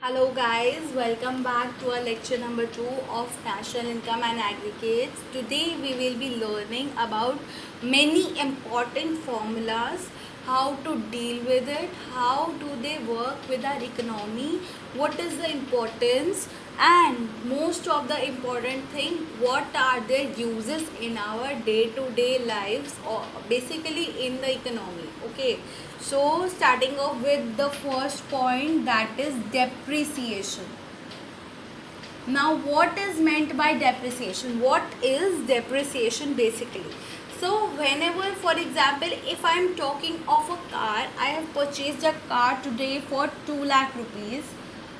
Hello guys, welcome back to our lecture number 2 of National Income and Aggregates. Today we will be learning about many important formulas, how to deal with it, how do they work with our economy, what is the importance, and most of the important thing, what are their uses in our day-to-day lives or basically in the economy. Okay, so starting off with the first point, that is depreciation. Now what is meant by depreciation? What is depreciation basically? So whenever, for example, if I am talking of a car, I have purchased a car today for 2 lakh rupees.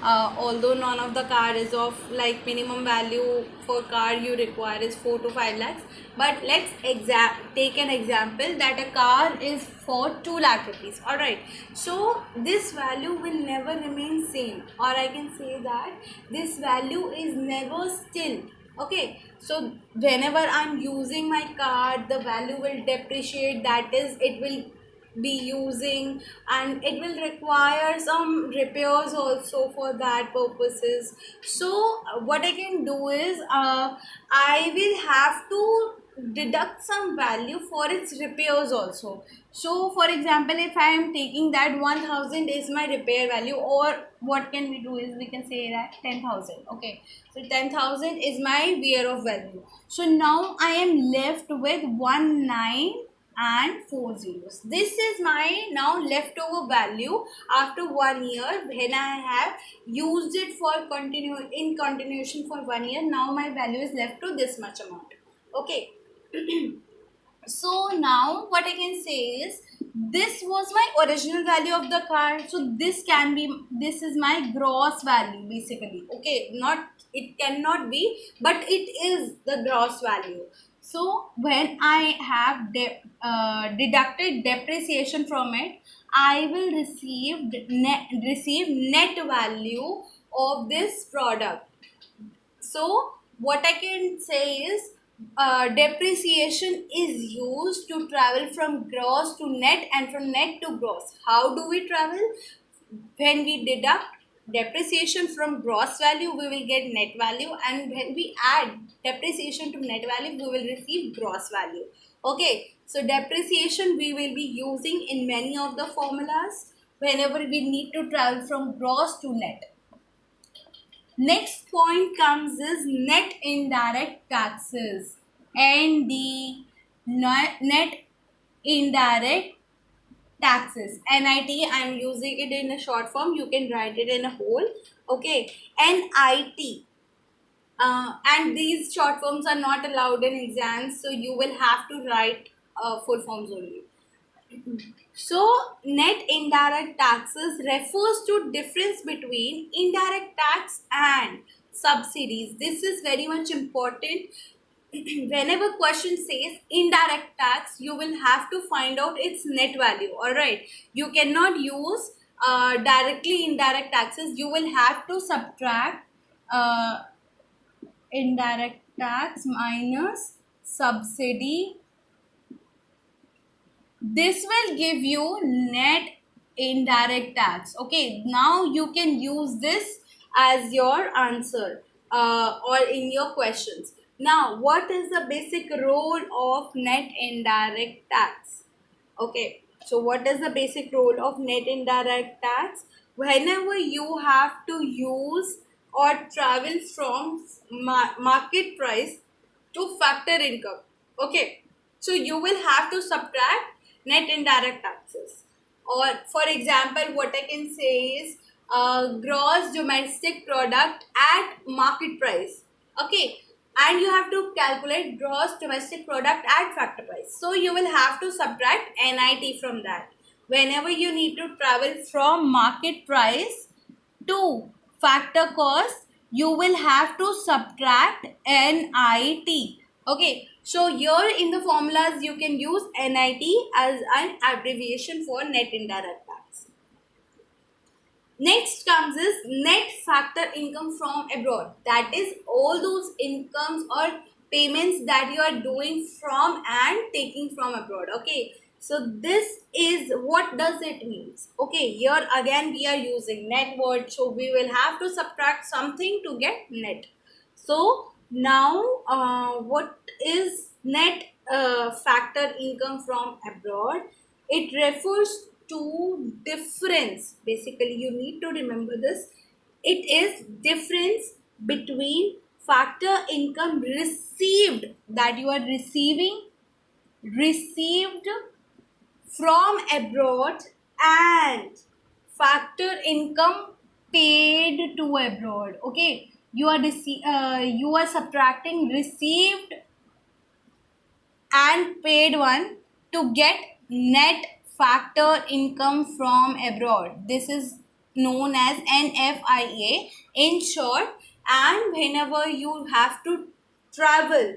Although none of the car is of like minimum value for car you require is 4 to 5 lakhs, but let's take an example that a car is for 2 lakh rupees. All right, so this value will never remain same, or I can say that this value is never still. Okay, so whenever I'm using my car, the value will depreciate, that is it will be using, and it will require some repairs also for that purposes. So what I can do is I will have to deduct some value for its repairs also. So for example, if I am taking that 1000 is my repair value, or what can we do is we can say that 10,000. Okay, so 10,000 is my wear of value. So now I am left with 19 and 4 zeros. This is my now leftover value after 1 year when I have used it for continuation for 1 year. Now my value is left to this much amount. Okay. So now what I can say is this was my original value of the car, so this is my gross value basically. Okay, not, it cannot be, but it is the gross value. So when I have deducted depreciation from it, I will receive net value of this product. So what I can say is depreciation is used to travel from gross to net and from net to gross. How do we travel? When we deduct depreciation from gross value, we will get net value, and when we add depreciation to net value, we will receive gross value. Okay, so depreciation we will be using in many of the formulas whenever we need to travel from gross to net. Next point comes is net indirect taxes, and the net indirect taxes, NIT. I am using it in a short form, you can write it in a whole. Okay, NIT. And these short forms are not allowed in exams, so you will have to write full forms only. So net indirect taxes refers to difference between indirect tax and subsidies. This is very much important. Whenever question says indirect tax, you will have to find out its net value. All right, you cannot use directly indirect taxes. You will have to subtract uh, indirect tax minus subsidy. This will give you net indirect tax. Okay, now you can use this as your answer or in your questions. Now what is the basic role of net indirect tax? Okay, so what is the basic role of net indirect tax? Whenever you have to use or travel from market price to factor income. Okay, so you will have to subtract net indirect taxes. Or for example, what I can say is gross domestic product at market price. Okay, and you have to calculate gross domestic product at factor price. So you will have to subtract NIT from that. Whenever you need to travel from market price to factor cost, you will have to subtract NIT. Okay, so here in the formulas you can use NIT as an abbreviation for net indirect tax. Next comes is net factor income from abroad. That is all those incomes or payments that you are doing from and taking from abroad. Okay, So this is what does it means. Okay, here again we are using net word, so we will have to subtract something to get net. So now what is net factor income from abroad? It refers to difference. Basically, you need to remember this. It is difference between factor income received, that you are received from abroad, and factor income paid to abroad. Okay, you are subtracting received and paid one to get net factor income from abroad. This is known as NFIA in short. And whenever you have to travel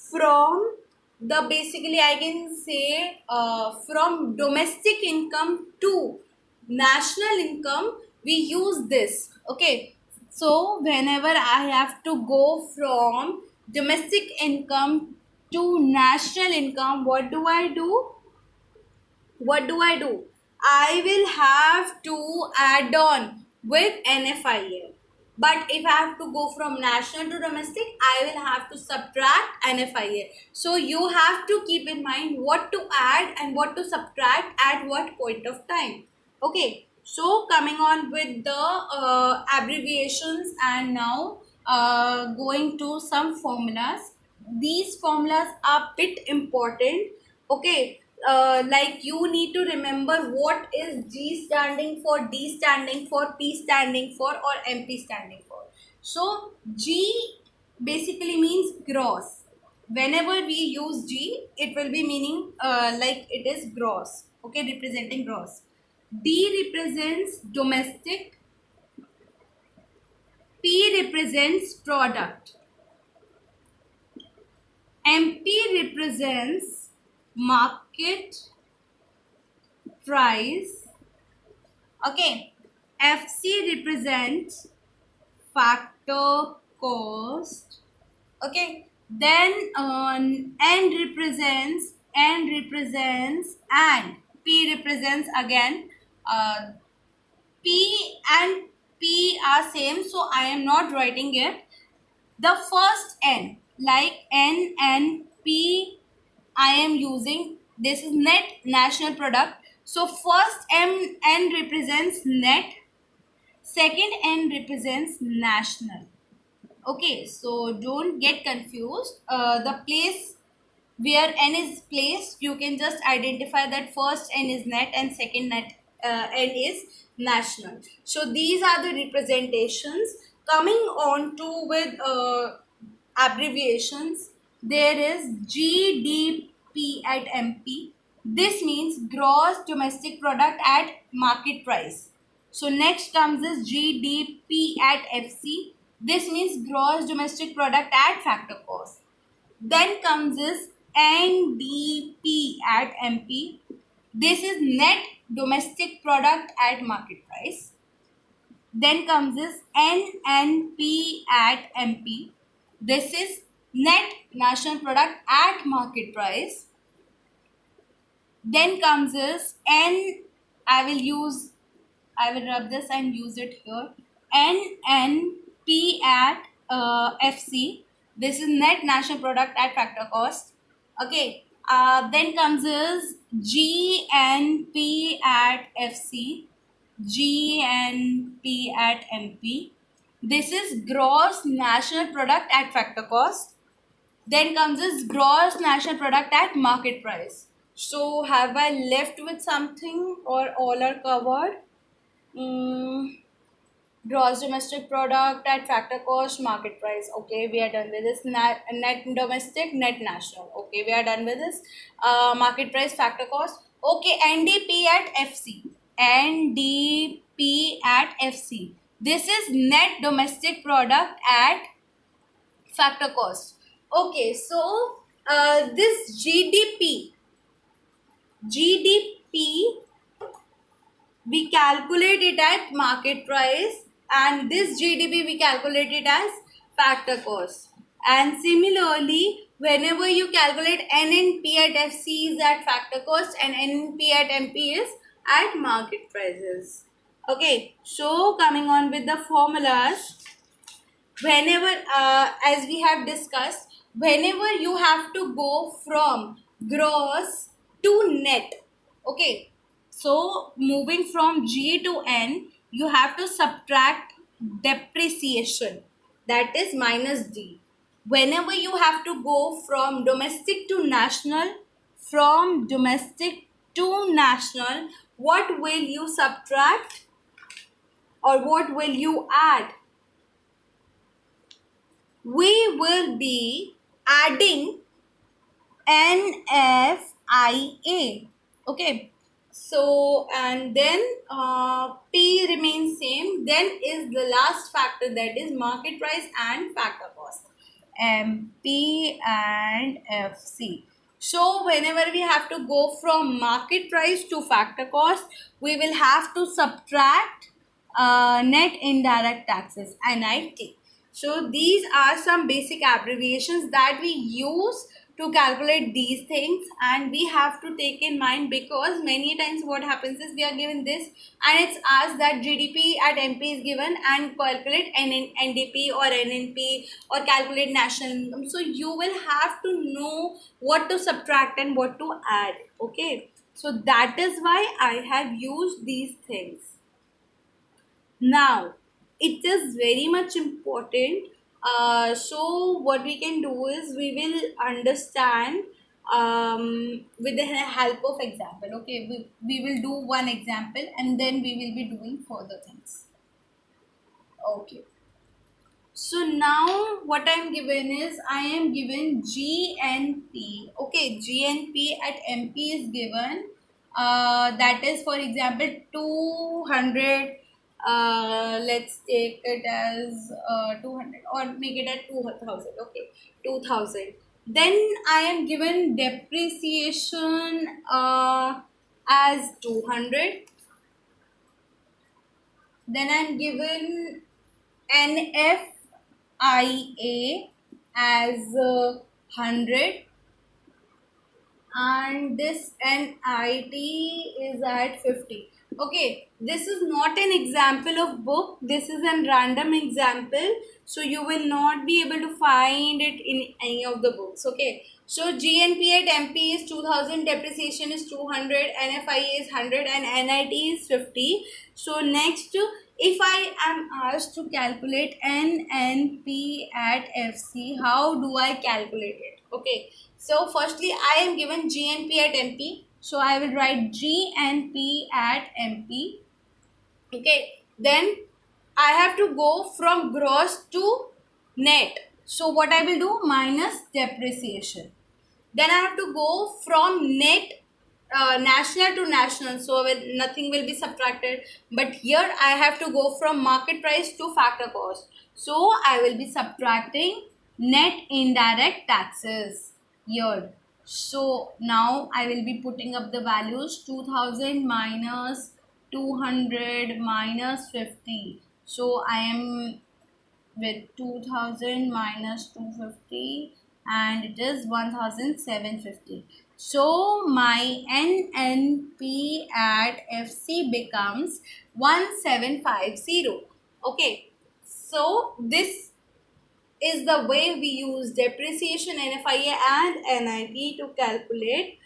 from the, basically I can say, from domestic income to national income, we use this. Okay, so whenever I have to go from domestic income to national income, what do I do? I will have to add on with NFIA. But if I have to go from national to domestic, I will have to subtract NFIA. So you have to keep in mind what to add and what to subtract at what point of time. Okay, so coming on with the abbreviations, and now going to some formulas. These formulas are bit important. Okay, like you need to remember what is G standing for, D standing for, P standing for, or MP standing for. So G basically means gross. Whenever we use G, it will be meaning like it is gross. Okay, representing gross. D represents domestic. P represents product. MP represents market price. Okay, FC represents factor cost. Okay, then N represents and P represents again. P and P are same, so I am not writing it. The first N, like N and P, I am using. This is net national product. So first N represents net, second N represents national. Okay, so don't get confused. The place where N is placed, you can just identify that first N is net and second N is national. So these are the representations. Coming on to with abbreviations, there is GDP at MP. This means gross domestic product at market price. So next comes is GDP at FC. This means gross domestic product at factor cost. Then comes is NDP at MP. This is net domestic product at market price. Then comes is NNP at MP. This is net national product at market price. Then comes is I will rub this and use it here. NNP at FC. This is net national product at factor cost. Okay. Then comes is GNP at FC. GNP at MP. This is gross national product at factor cost. Then comes this gross national product at market price. So have I left with something or all are covered? Gross domestic product at factor cost, market price. Okay, we are done with this. Net domestic, net national. Okay, we are done with this. Market price, factor cost. Okay, NDP at FC. NDP at FC. This is net domestic product at factor cost. Okay, so this GDP, we calculate it at market price, and this GDP we calculate it as factor cost. And similarly, whenever you calculate NNP at FC is at factor cost and NNP at MP is at market prices. Okay, so coming on with the formulas, whenever as we have discussed, whenever you have to go from gross to net, okay, so moving from G to N, you have to subtract depreciation, that is minus D. Whenever you have to go from domestic to national, from domestic to national, what will you subtract or what will you add? We will be adding NFIA. Okay. So, and then P remains same. Then is the last factor, that is market price and factor cost. MP and FC. So whenever we have to go from market price to factor cost, we will have to subtract net indirect taxes, NIT. So these are some basic abbreviations that we use to calculate these things, and we have to take in mind, because many times what happens is we are given this and it's asked that GDP at MP is given and calculate NDP or NNP or calculate national income. So you will have to know what to subtract and what to add. Okay, so that is why I have used these things. Now, it is very much important. So, what we can do is we will understand with the help of example. Okay, we will do one example and then we will be doing further things. Okay. So now what I'm given is I am given GNP. Okay, GNP at MP is given. That is, for example, 200. Let's take it as 200 or make it at 2000. Okay, 2000. Then I am given depreciation as 200. Then I'm given NFIA as 100, and this NIT is at 50. Okay, this is not an example of book, this is a random example, so you will not be able to find it in any of the books. Okay, so GNP at MP is 2000, depreciation is 200, NFIA is 100 and NIT is 50. So next, if I am asked to calculate NNP at FC, how do I calculate it? Okay, so firstly I am given GNP at MP, so I will write GNP at MP. Okay, then I have to go from gross to net. So what I will do, minus depreciation. Then I have to go from net national to national, so nothing will be subtracted. But here I have to go from market price to factor cost. So I will be subtracting net indirect taxes here. So now I will be putting up the values, 2000 minus 200 minus 50. So I am with 2000 minus 250 and it is 1750. So my NNP at FC becomes 1750. Okay, so this is the way we use depreciation, NFIA and NIP to calculate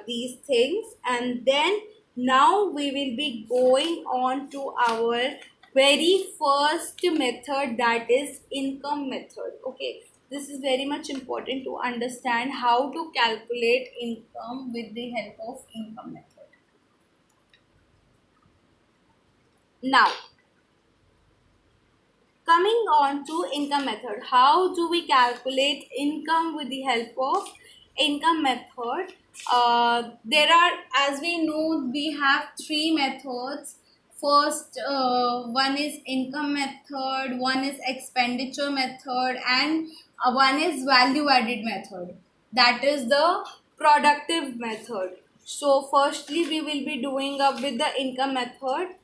these things. And then now we will be going on to our very first method, that is income method. Okay, this is very much important to understand how to calculate income with the help of income method. Now, coming on to income method, how do we calculate income with the help of income method? There are, as we know, we have three methods. First, one is income method, one is expenditure method, and one is value added method. That is the productive method. So firstly, we will be doing up with the income method.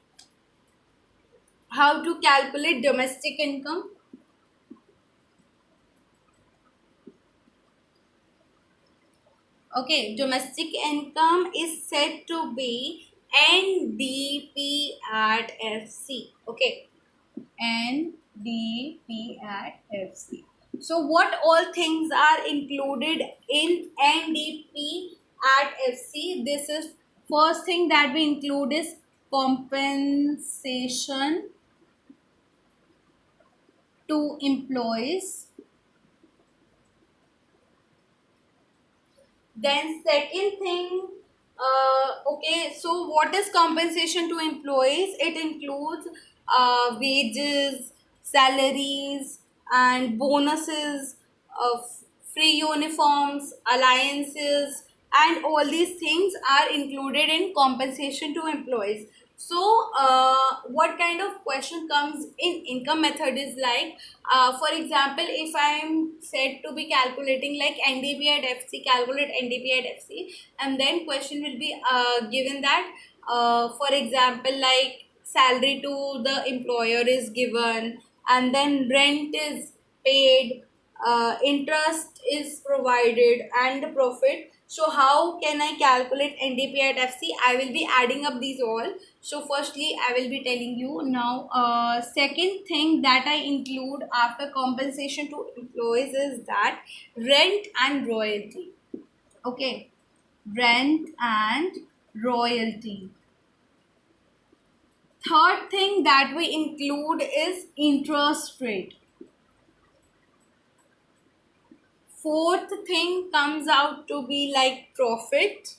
How to calculate domestic income? Okay, domestic income is said to be NDP at FC. Okay, NDP at FC. So, what all things are included in NDP at FC? This is first thing that we include is compensation to employees. Then second thing, okay, so what is compensation to employees? It includes wages, salaries, and bonuses, of free uniforms, alliances, and all these things are included in compensation to employees. So, what kind of question comes in income method is like, for example, if I am said to be calculating like NDP at FC, calculate NDP at FC, and then question will be given that, for example, like salary to the employer is given, and then rent is paid, interest is provided, and profit. So how can I calculate NDP at FC? I will be adding up these all. So firstly, I will be telling you now. Second thing that I include after compensation to employees is that rent and royalty. Okay, rent and royalty. Third thing that we include is interest rate. Fourth thing comes out to be like profit.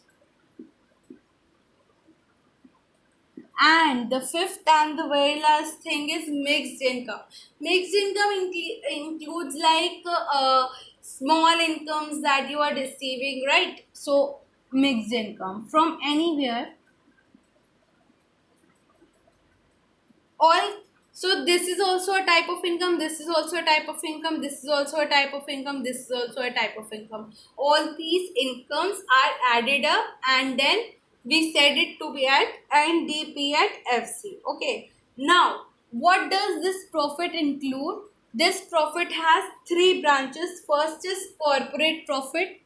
And the fifth and the very last thing is mixed income. Mixed income includes like small incomes that you are receiving, right? So mixed income from anywhere. All, so this is also a type of income, this is also a type of income, this is also a type of income, this is also a type of income. All these incomes are added up, and then we set it to be at NDP at FC. Okay, now what does this profit include? This profit has three branches. First is corporate profit,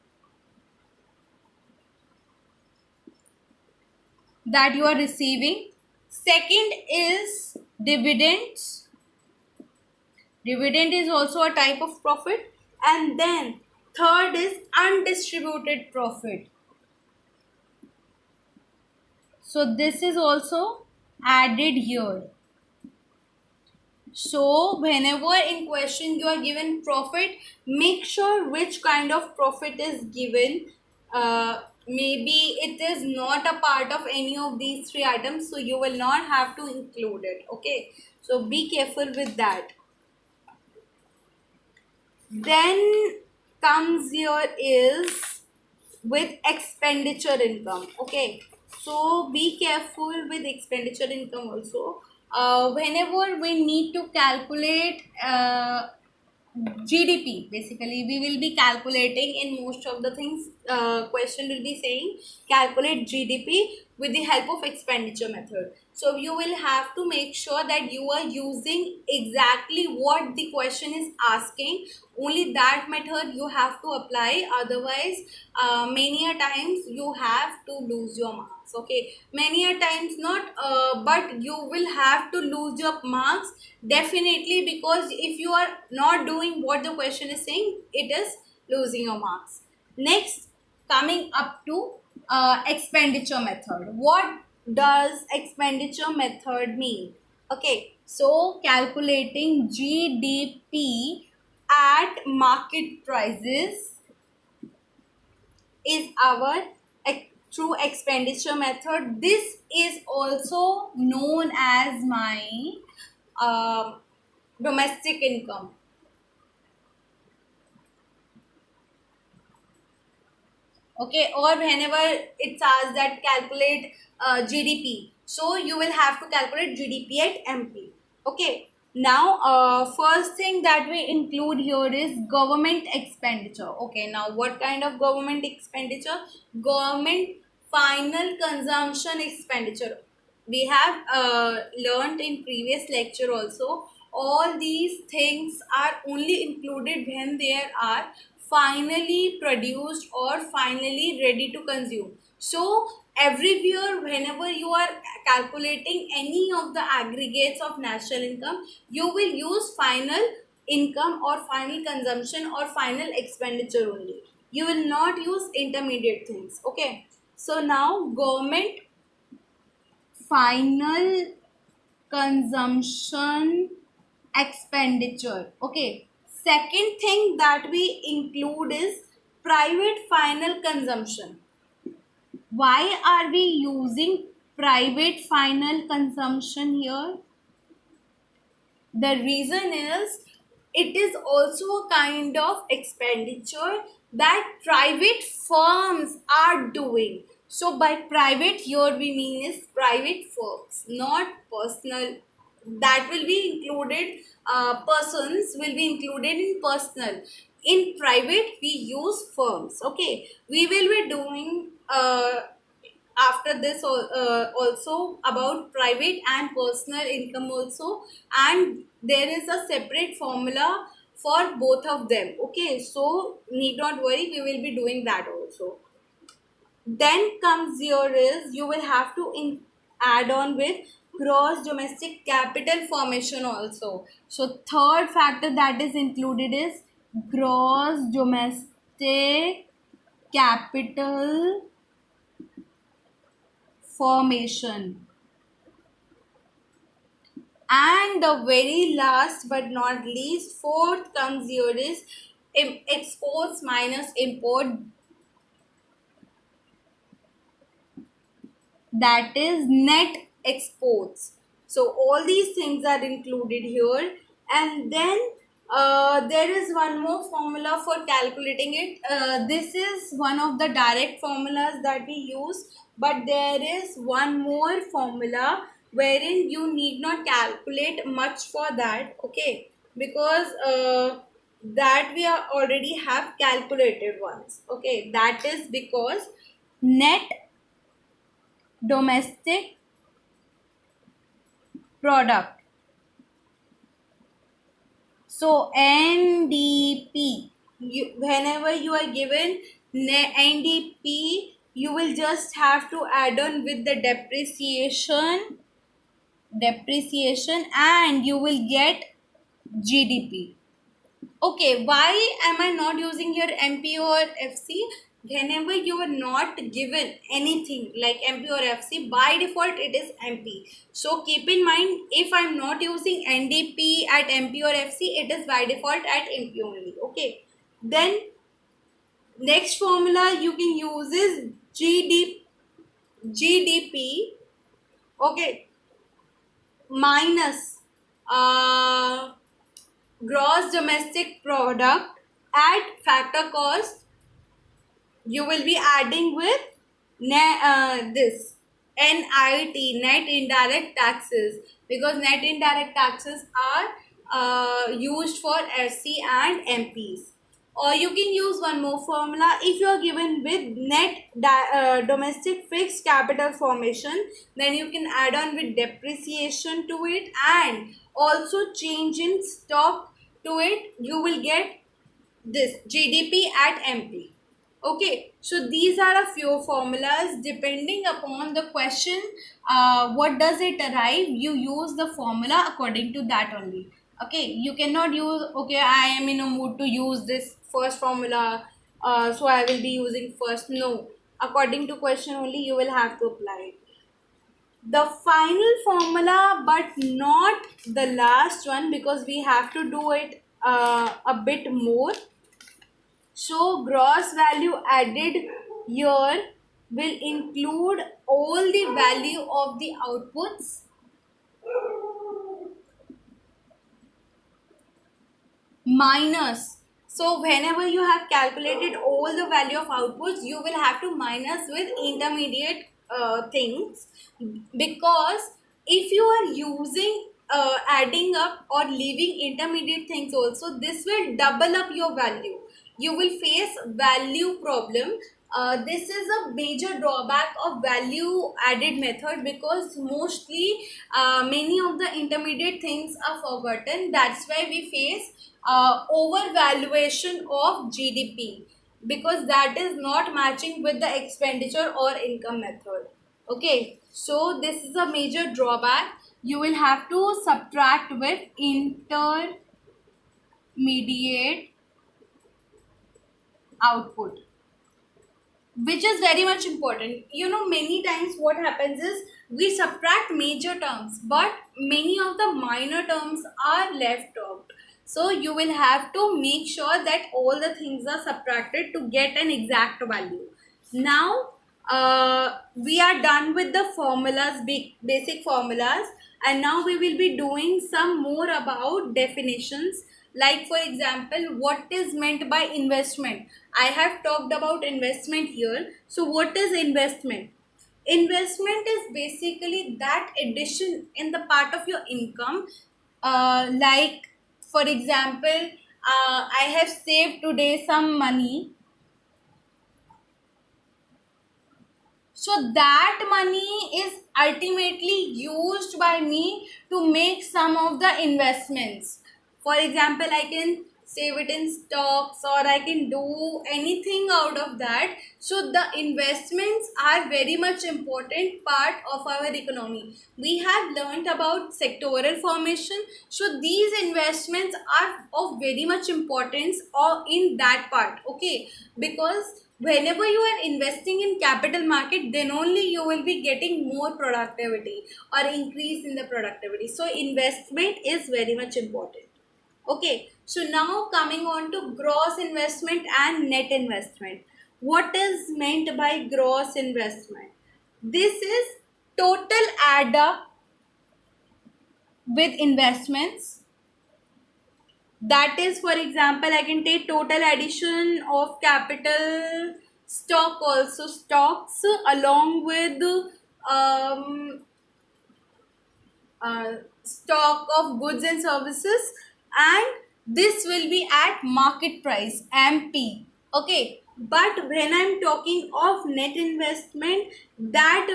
that you are receiving. Second is dividends. Dividend is also a type of profit. And then third is undistributed profit. So this is also added here. So whenever in question you are given profit, make sure which kind of profit is given. Maybe it is not a part of any of these three items, so you will not have to include it. Okay, so be careful with that. Then comes here is with expenditure income. Okay, so be careful with expenditure income also. Whenever we need to calculate GDP, basically we will be calculating in most of the things. Question will be saying calculate GDP with the help of expenditure method. So you will have to make sure that you are using exactly what the question is asking. Only that method you have to apply. Otherwise, many a times you have to lose your marks. Okay, many a times not, but you will have to lose your marks definitely, because if you are not doing what the question is saying, it is losing your marks. Next, coming up to expenditure method. What does expenditure method mean? Okay, so calculating GDP at market prices is our true expenditure method. This is also known as my um domestic income. Okay, or whenever it's asked that calculate GDP, so you will have to calculate GDP at MP. Okay, now first thing that we include here is government expenditure. Okay, now what kind of government expenditure? Government final consumption expenditure. We have learned in previous lecture also. All these things are only included when there are finally produced or finally ready to consume. So everywhere, whenever you are calculating any of the aggregates of national income, you will use final income or final consumption or final expenditure only. You will not use intermediate things. Okay, so now government final consumption expenditure. Okay, second thing that we include is private final consumption. Why are we using private final consumption here? The reason is it is also a kind of expenditure that private firms are doing. So by private here we mean is private firms, not personal. That will be included, persons will be included in personal. In private we use firms. Okay, we will be doing after this also about private and personal income also, and there is a separate formula for both of them. Okay, so need not worry, we will be doing that also. Then comes your is you will have to add on with gross domestic capital formation also. So third factor that is included is gross domestic capital formation. And the very last but not least, fourth comes here is exports minus import, that is net exports. So all these things are included here. And then there is one more formula for calculating it. This is one of the direct formulas that we use, but there is one more formula wherein you need not calculate much for that. Okay, because that we are already have calculated once. Okay, that is because net domestic product. So NDP, whenever you are given NDP, you will just have to add on with the depreciation, and you will get GDP. Okay, why am I not using here MP or FC? Whenever you are not given anything like MP or FC, by default it is MP. So keep in mind, if I'm not using NDP at MP or FC, it is by default at MP only. Okay. Then next formula you can use is GDP. Okay. Minus gross domestic product at factor cost. You will be adding with this NIT, net indirect taxes, because net indirect taxes are used for FC and MPs. Or you can use one more formula. If you are given with net domestic fixed capital formation, then you can add on with depreciation to it and also change in stock to it. You will get this GDP at MP. Okay, so these are a few formulas. Depending upon the question, what does it arrive, you use the formula according to that only. Okay, you cannot use, okay, I am in a mood to use this first formula, so I will be using first. No, according to question only you will have to apply it. The final formula, but not the last one, because we have to do it a bit more. So gross value added here will include all the value of the outputs minus. So whenever you have calculated all the value of outputs, you will have to minus with intermediate things, because if you are using adding up or leaving intermediate things also, this will double up your value. You will face value problem This is a major drawback of value added method, because mostly many of the intermediate things are forgotten. That's why we face overvaluation of GDP, because that is not matching with the expenditure or income method. Okay, so this is a major drawback. You will have to subtract with intermediate output, which is very much important. Many times what happens is we subtract major terms, but many of the minor terms are left out. So you will have to make sure that all the things are subtracted to get an exact value. Now we are done with the formulas, basic formulas, and now we will be doing some more about definitions. Like for example, what is meant by investment? I have talked about investment here. So what is investment? Investment is basically that addition in the part of your income. Like for example, I have saved today some money, so that money is ultimately used by me to make some of the investments. For example, I can save it in stocks, or I can do anything out of that. So the investments are very much important part of our economy. We have learned about sectoral formation. So these investments are of very much importance or in that part. Okay, because whenever you are investing in capital market, then only you will be getting more productivity or increase in the productivity. So investment is very much important. Okay, so now coming on to gross investment and net investment. What is meant by gross investment? This is total add up with investments. That is, for example, I can take total addition of capital, stock also, stocks along with um, stock of goods and services, and this will be at market price, MP. Okay, but when I'm talking of net investment, that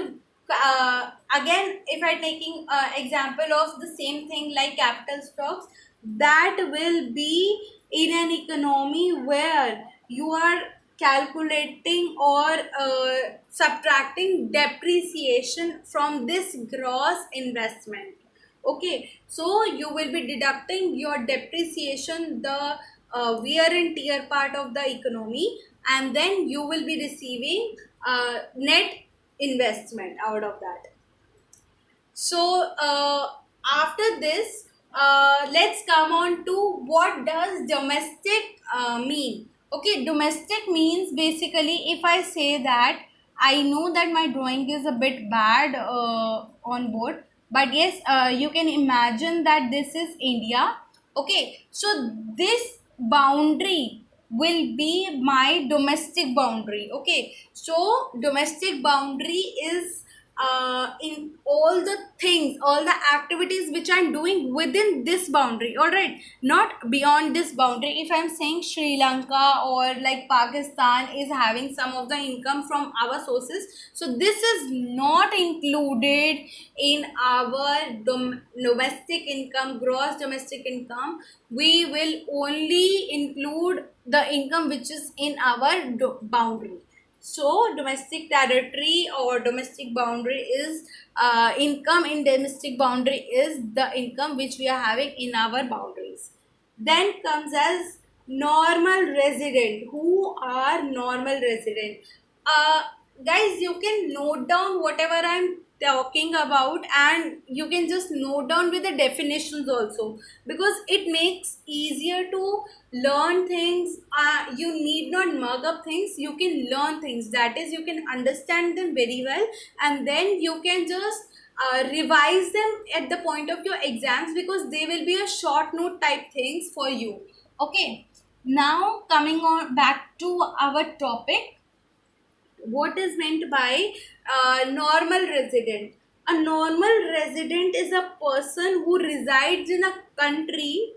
again, if I'm taking example of the same thing like capital stocks, that will be in an economy where you are calculating or subtracting depreciation from this gross investment. Okay, so you will be deducting your depreciation, the wear and tear part of the economy, and then you will be receiving net investment out of that. So after this, let's come on to what does domestic mean. Okay, domestic means basically, if I say that, I know that my drawing is a bit bad on board, but yes, you can imagine that this is India. Okay, so this boundary will be my domestic boundary. Okay, so domestic boundary is in all the things, all the activities which I'm doing within this boundary, all right, not beyond this boundary. If I'm saying Sri Lanka or like Pakistan is having some of the income from our sources, so this is not included in our domestic income, gross domestic income. We will only include the income which is in our boundary. So domestic territory or domestic boundary is income in domestic boundary is the income which we are having in our boundaries. Then comes as normal resident. Who are normal resident? Uh, Guys, you can note down whatever I'm talking about, and you can just note down with the definitions also, because it makes easier to learn things. You need not mug up things, you can learn things, that is, you can understand them very well, and then you can just revise them at the point of your exams, because they will be a short note type things for you. Okay, now coming on back to our topic, what is meant by normal resident? A normal resident is a person who resides in a country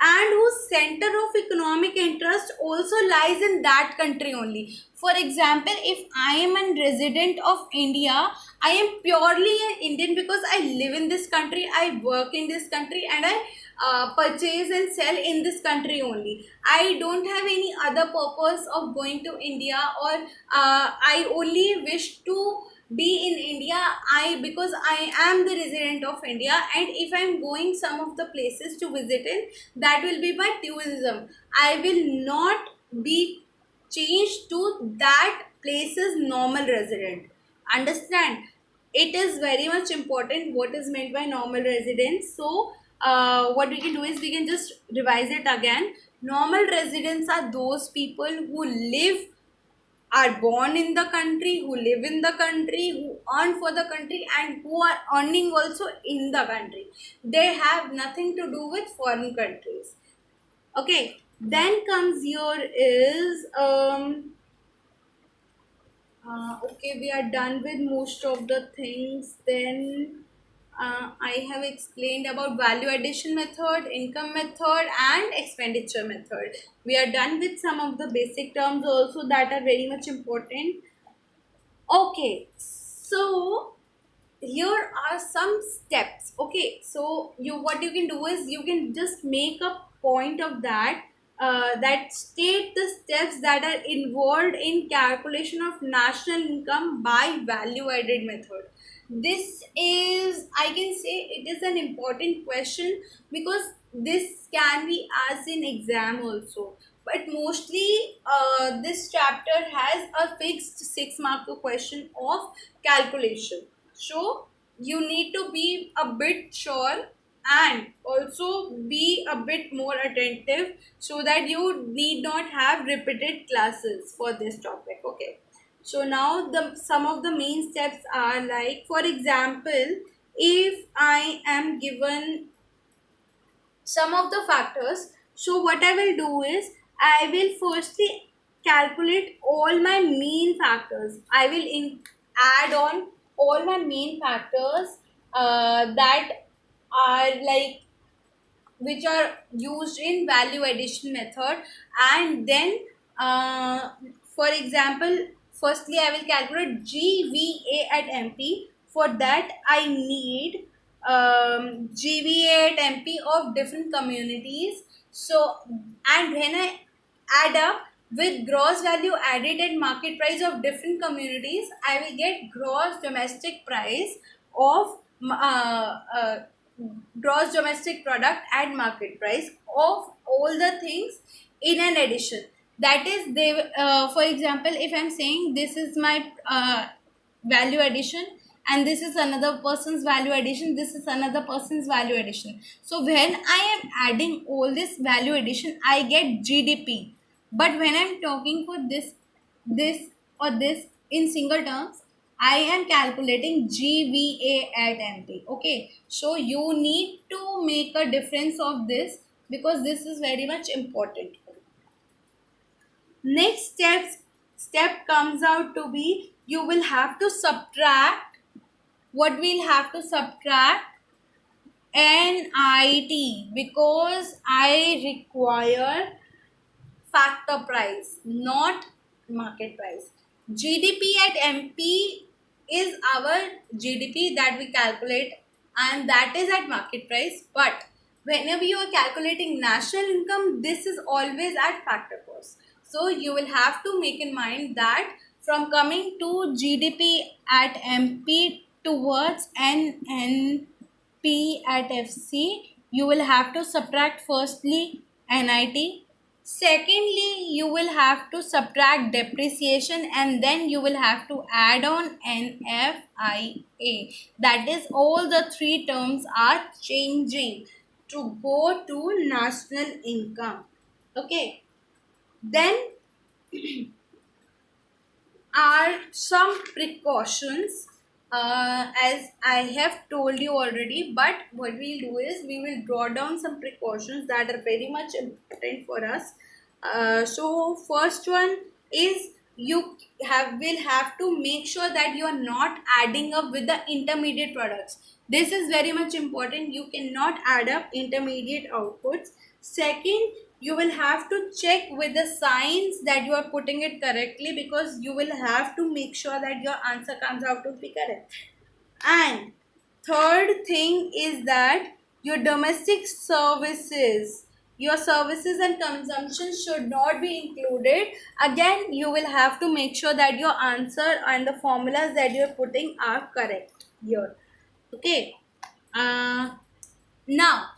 and whose center of economic interest also lies in that country only. For example, if I am a resident of India, I am purely an Indian because I live in this country, I work in this country, and I purchase and sell in this country only. I don't have any other purpose of going to India, or I only wish to be in India. I Because I am the resident of India, and if I'm going some of the places to visit in, that will be by tourism. I will not be changed to that place's normal resident. Understand? It is very much important what is meant by normal residence. So what we can do is we can just revise it again. Normal residents are those people who live, are born in the country, who live in the country, who earn for the country, and who are earning also in the country. They have nothing to do with foreign countries. Okay, then comes your is okay, we are done with most of the things. Then I have explained about value addition method, income method, and expenditure method. We are done with some of the basic terms also that are very much important. Okay, so here are some steps. Okay, so what you can do is you can just make a point of that, that state the steps that are involved in calculation of national income by value added method. This is, I can say, it is an important question because this can be asked in exam also. But mostly this chapter has a fixed 6 mark question of calculation. So you need to be a bit sure and also be a bit more attentive so that you need not have repeated classes for this topic. Okay. So now the some of the main steps are like, for example, if I am given some of the factors, so what I will do is I will firstly calculate all my mean factors. I will add on all my main factors that are like, which are used in value addition method. And then for example, firstly I will calculate GVA at MP. For that I need GVA at MP of different communities. So, and when I add up with gross value added at market price of different communities, I will get gross domestic price of gross domestic product at market price of all the things in an addition. That is, they for example, if I'm saying this is my value addition, and this is another person's value addition, this is another person's value addition. So when I am adding all this value addition, I get GDP. But when I'm talking for this or this in single terms, I am calculating GVA at MP. Okay, so you need to make a difference of this because this is very much important. Next step comes out to be, you will have to subtract, what we'll have to subtract, NIT, because I require factor price, not market price. GDP at MP is our GDP that we calculate, and that is at market price. But whenever you are calculating national income, this is always at factor cost. So you will have to make in mind that from coming to GDP at MP towards NNP at FC, you will have to subtract firstly NIT. Secondly, you will have to subtract depreciation, and then you will have to add on NFIA. That is, all the three terms are changing to go to national income. Okay. Then are some precautions, as I have told you already, but what we'll do is we will draw down some precautions that are very much important for us. So first one is you will have to make sure that you are not adding up with the intermediate products. This is very much important. You cannot add up intermediate outputs. Second, you will have to check with the signs that you are putting it correctly, because you will have to make sure that your answer comes out to be correct. And third thing is that your domestic services, your services and consumption should not be included. Again, you will have to make sure that your answer and the formulas that you're putting are correct here. Okay. Uh, Now,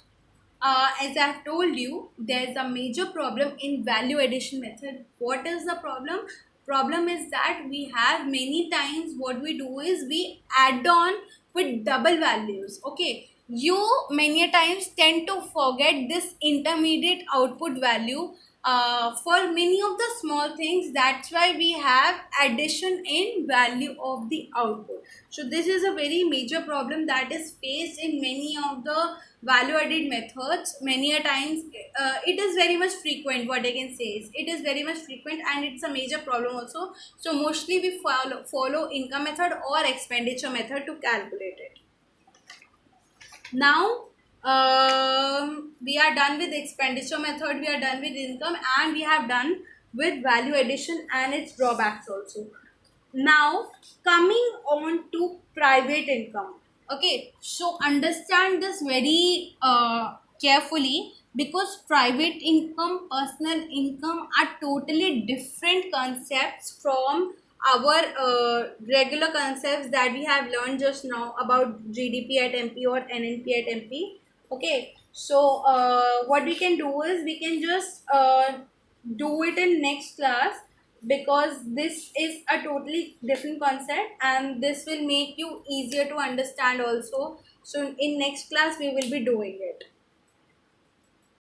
as I've told you, there's a major problem in value addition method. What is the problem? Problem is that we have many times what we do is we add on with double values. Okay, you many a times tend to forget this intermediate output value for many of the small things. That's why we have addition in value of the output. So this is a very major problem that is faced in many of the value added methods. Many a times it is very much frequent. What I can say is it is very much frequent, and it's a major problem also. So mostly we follow income method or expenditure method to calculate it. Now we are done with expenditure method, we are done with income, and we have done with value addition and its drawbacks also. Now coming on to private income. Okay, so understand this very carefully, because private income, personal income are totally different concepts from our regular concepts that we have learned just now about GDP at MP or NNP at MP. Okay, so what we can do is we can just do it in next class, because this is a totally different concept and this will make you easier to understand also. So in next class we will be doing it.